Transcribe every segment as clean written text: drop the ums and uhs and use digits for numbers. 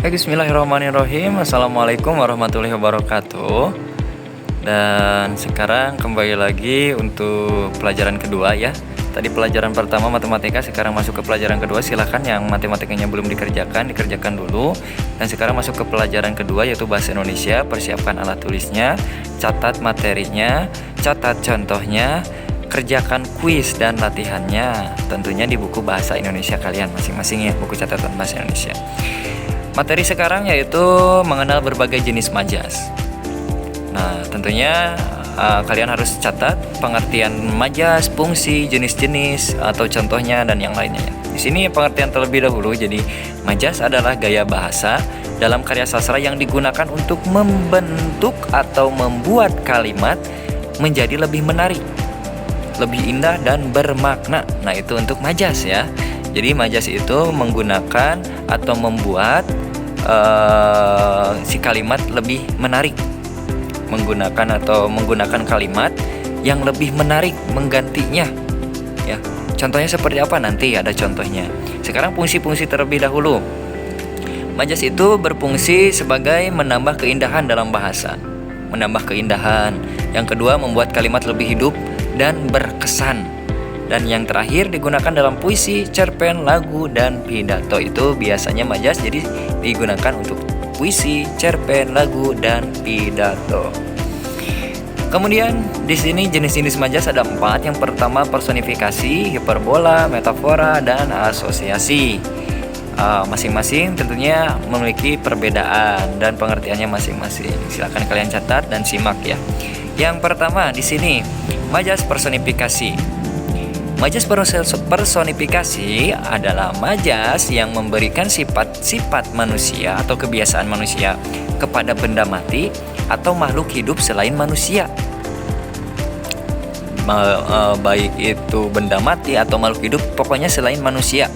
Bismillahirrahmanirrahim. Assalamualaikum warahmatullahi wabarakatuh. Dan sekarang kembali lagi untuk pelajaran kedua ya. Tadi pelajaran pertama matematika, sekarang masuk ke pelajaran kedua. Silahkan yang matematikanya belum dikerjakan dulu. Dan sekarang masuk ke pelajaran kedua, yaitu bahasa Indonesia. Persiapkan alat tulisnya, catat materinya, catat contohnya, kerjakan kuis dan latihannya. Tentunya di buku bahasa Indonesia kalian masing-masing ya, buku catatan bahasa Indonesia. Materi sekarang yaitu mengenal berbagai jenis majas. Nah, tentunya kalian harus catat pengertian majas, fungsi, jenis-jenis atau contohnya dan yang lainnya ya. Di sini pengertian terlebih dahulu. Jadi, majas adalah gaya bahasa dalam karya sastra yang digunakan untuk membentuk atau membuat kalimat menjadi lebih menarik, lebih indah dan bermakna. Nah, itu untuk majas ya. Jadi majas itu menggunakan atau membuat si kalimat lebih menarik, menggunakan kalimat yang lebih menarik menggantinya ya. Contohnya seperti apa, nanti ada contohnya. Sekarang fungsi-fungsi terlebih dahulu. Majas itu berfungsi sebagai menambah keindahan dalam bahasa, menambah keindahan. Yang kedua, membuat kalimat lebih hidup dan berkesan. Dan yang terakhir, digunakan dalam puisi, cerpen, lagu, dan pidato. Itu biasanya majas jadi digunakan untuk puisi, cerpen, lagu, dan pidato. Kemudian di sini jenis-jenis majas ada 4. Yang pertama, personifikasi, hiperbola, metafora, dan asosiasi. Masing-masing tentunya memiliki perbedaan dan pengertiannya masing-masing. Silakan kalian catat dan simak ya. Yang pertama di sini, majas personifikasi. Majas personifikasi adalah majas yang memberikan sifat-sifat manusia atau kebiasaan manusia kepada benda mati atau makhluk hidup selain manusia. Baik itu benda mati atau makhluk hidup, pokoknya selain manusia,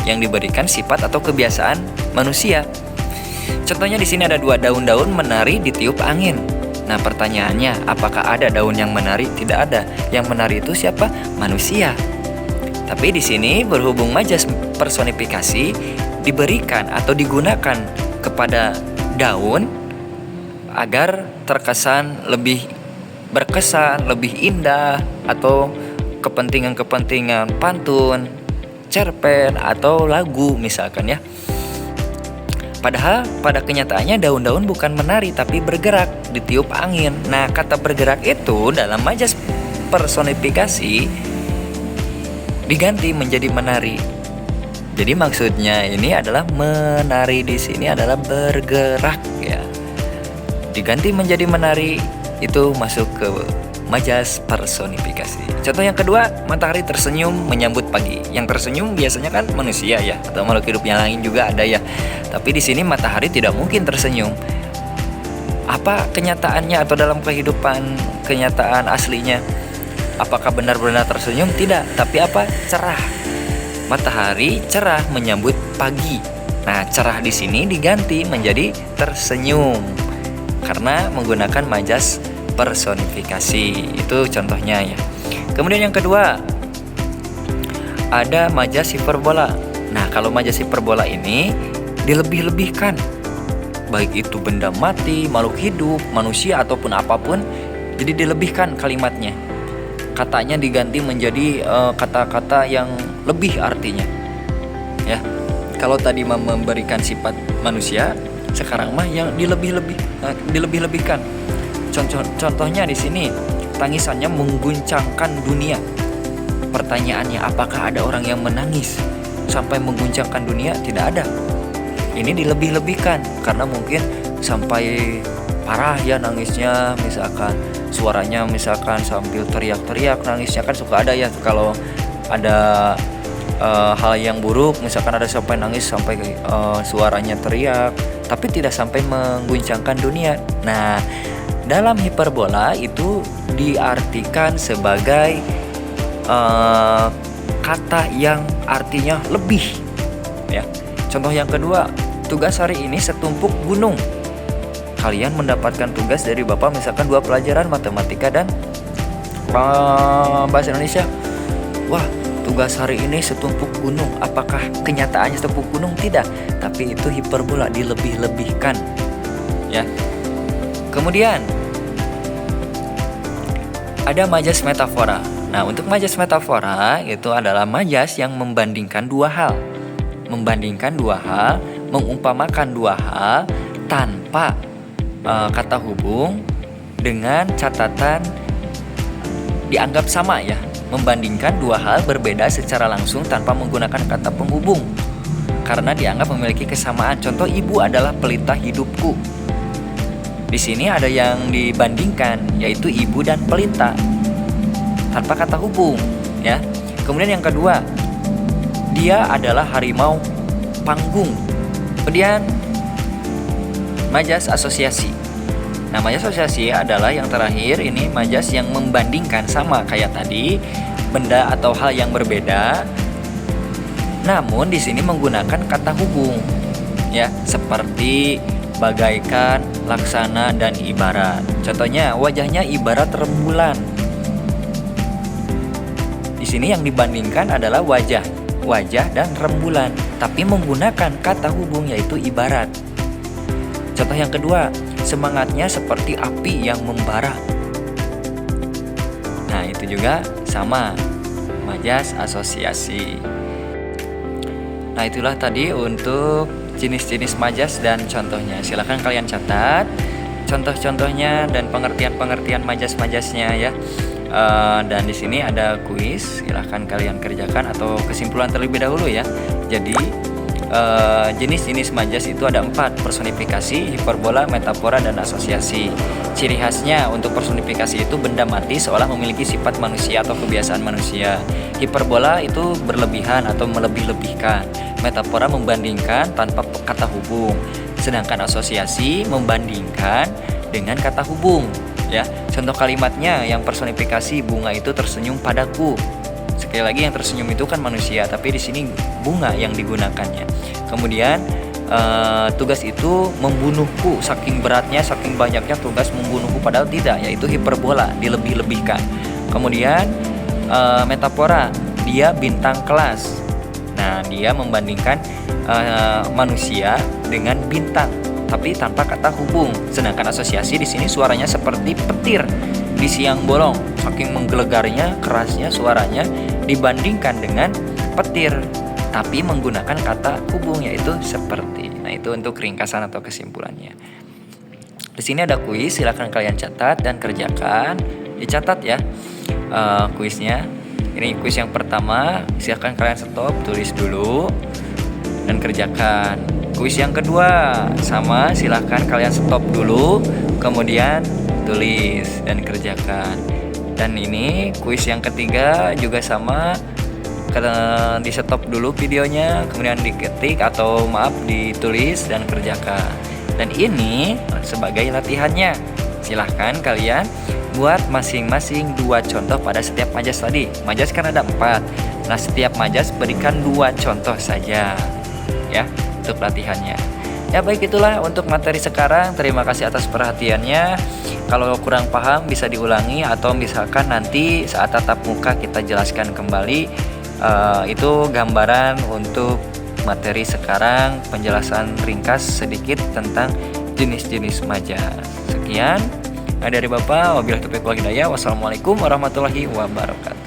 yang diberikan sifat atau kebiasaan manusia. Contohnya di sini ada 2 daun-daun menari ditiup angin. Nah, pertanyaannya, apakah ada daun yang menari? Tidak ada. Yang menari itu siapa? Manusia. Tapi di sini berhubung majas personifikasi diberikan atau digunakan kepada daun agar terkesan lebih berkesan, lebih indah, atau kepentingan-kepentingan pantun, cerpen, atau lagu misalkan ya. Padahal pada kenyataannya daun-daun bukan menari tapi bergerak, ditiup angin. Nah, kata bergerak itu dalam majas personifikasi diganti menjadi menari. Jadi maksudnya ini adalah menari di sini adalah bergerak ya. Diganti menjadi menari, itu masuk ke majas personifikasi. Contoh yang kedua, matahari tersenyum menyambut pagi. Yang tersenyum biasanya kan manusia ya, atau makhluk hidup yang lain juga ada ya. Tapi di sini matahari tidak mungkin tersenyum. Apa kenyataannya atau dalam kenyataan aslinya? Apakah benar-benar tersenyum? Tidak, tapi apa? Cerah. Matahari cerah menyambut pagi. Nah, cerah di sini diganti menjadi tersenyum karena menggunakan majas personifikasi. Itu contohnya ya. Kemudian yang kedua, ada majas hiperbola. Nah, kalau majas hiperbola ini dilebih-lebihkan, baik itu benda mati, makhluk hidup, manusia ataupun apapun, jadi dilebihkan kalimatnya. Katanya diganti menjadi kata-kata yang lebih artinya. Ya. Kalau tadi memberikan sifat manusia, sekarang mah yang dilebih-lebihkan. Contohnya di sini, tangisannya mengguncangkan dunia. Pertanyaannya, apakah ada orang yang menangis sampai mengguncangkan dunia? Tidak ada. Ini dilebih-lebihkan karena mungkin sampai parah ya nangisnya, misalkan suaranya misalkan sambil teriak-teriak nangisnya, kan suka ada ya kalau ada hal yang buruk, misalkan ada sampai nangis sampai suaranya teriak, tapi tidak sampai mengguncangkan dunia. Nah, dalam hiperbola itu diartikan sebagai kata yang artinya lebih ya. Contoh yang kedua, tugas hari ini setumpuk gunung. Kalian mendapatkan tugas dari Bapak misalkan 2 pelajaran matematika dan bahasa Indonesia. Wah, tugas hari ini setumpuk gunung. Apakah kenyataannya setumpuk gunung? Tidak, tapi itu hiperbola, dilebih-lebihkan ya. Kemudian ada majas metafora. Nah, untuk majas metafora itu adalah majas yang membandingkan dua hal. Membandingkan dua hal, mengumpamakan dua hal tanpa kata hubung, dengan catatan dianggap sama ya. Membandingkan dua hal berbeda secara langsung tanpa menggunakan kata penghubung, karena dianggap memiliki kesamaan. Contoh, ibu adalah pelita hidupku. Di sini ada yang dibandingkan, yaitu ibu dan pelita tanpa kata hubung ya. Kemudian yang kedua, dia adalah harimau panggung. Kemudian majas asosiasi. Nah, majas asosiasi adalah yang terakhir, ini majas yang membandingkan, sama kayak tadi, benda atau hal yang berbeda, namun di sini menggunakan kata hubung ya, seperti bagaikan, laksana, dan ibarat. Contohnya, wajahnya ibarat rembulan. Di sini yang dibandingkan adalah wajah dan rembulan, tapi menggunakan kata hubung yaitu ibarat. Contoh yang kedua, semangatnya seperti api yang membara. Nah, itu juga sama, majas asosiasi. Nah, itulah tadi untuk jenis-jenis majas dan contohnya. Silahkan kalian catat contoh-contohnya dan pengertian-pengertian majas-majasnya ya. Dan di sini ada kuis, silahkan kalian kerjakan atau kesimpulan terlebih dahulu ya. Jadi jenis-jenis majas itu ada 4: personifikasi, hiperbola, metafora, dan asosiasi. Ciri khasnya untuk personifikasi itu benda mati seolah memiliki sifat manusia atau kebiasaan manusia. Hiperbola itu berlebihan atau melebih-lebihkan. Metafora membandingkan tanpa kata hubung. Sedangkan asosiasi membandingkan dengan kata hubung ya. Contoh kalimatnya, yang personifikasi, bunga itu tersenyum padaku. Sekali lagi, yang tersenyum itu kan manusia, tapi di sini bunga yang digunakannya. Kemudian tugas itu membunuhku, saking beratnya, saking banyaknya tugas membunuhku, padahal tidak, yaitu hiperbola, dilebih-lebihkan. Kemudian metafora, dia bintang kelas. Nah, dia membandingkan manusia dengan bintang, tapi tanpa kata hubung. Sedangkan asosiasi di sini suaranya seperti petir di siang bolong, saking menggelegarnya, kerasnya suaranya, dibandingkan dengan petir, tapi menggunakan kata hubung yaitu seperti. Nah, itu untuk ringkasan atau kesimpulannya. Di sini ada kuis, silakan kalian catat dan kerjakan. Dicatat ya kuisnya. Ini kuis yang pertama, silakan kalian stop, tulis dulu dan kerjakan. Kuis yang kedua sama, silakan kalian stop dulu, kemudian tulis dan kerjakan. Dan ini kuis yang ketiga juga sama, di stop dulu videonya, kemudian diketik atau ditulis dan kerjakan. Dan ini sebagai latihannya, silahkan kalian buat masing-masing 2 contoh pada setiap majas tadi. Majas kan ada 4, nah setiap majas berikan 2 contoh saja ya untuk latihannya. Ya baik, itulah untuk materi sekarang. Terima kasih atas perhatiannya. Kalau kurang paham bisa diulangi, atau misalkan nanti saat tatap muka kita jelaskan kembali. Itu gambaran untuk materi sekarang, penjelasan ringkas sedikit tentang jenis-jenis majas. Sekian dari Bapak, wabillahi taufiq wal hidayah. Wassalamualaikum warahmatullahi wabarakatuh.